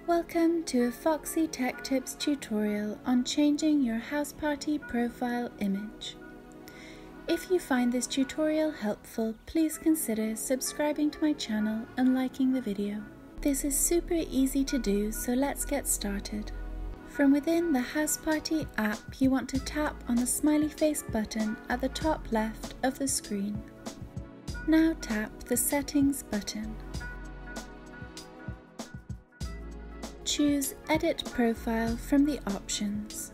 Welcome to a Foxy Tech Tips tutorial on changing your HouseParty profile image. If you find this tutorial helpful, please consider subscribing to my channel and liking the video. This is super easy to do, so let's get started. From within the HouseParty app, you want to tap on the smiley face button at the top left of the screen. Now tap the Settings button. Choose Edit Profile from the options.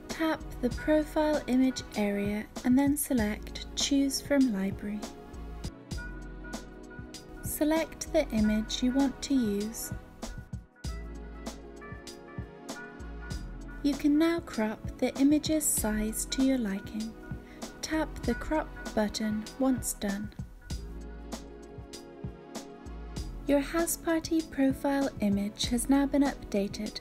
Tap the Profile Image area and then select Choose from Library. Select the image you want to use. You can now crop the image's size to your liking. Tap the Crop button once done. Your HouseParty profile image has now been updated.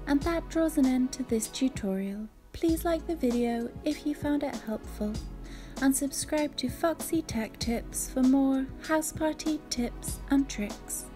And that draws an end to this tutorial. Please like the video if you found it helpful, and subscribe to Foxy Tech Tips for more HouseParty tips and tricks.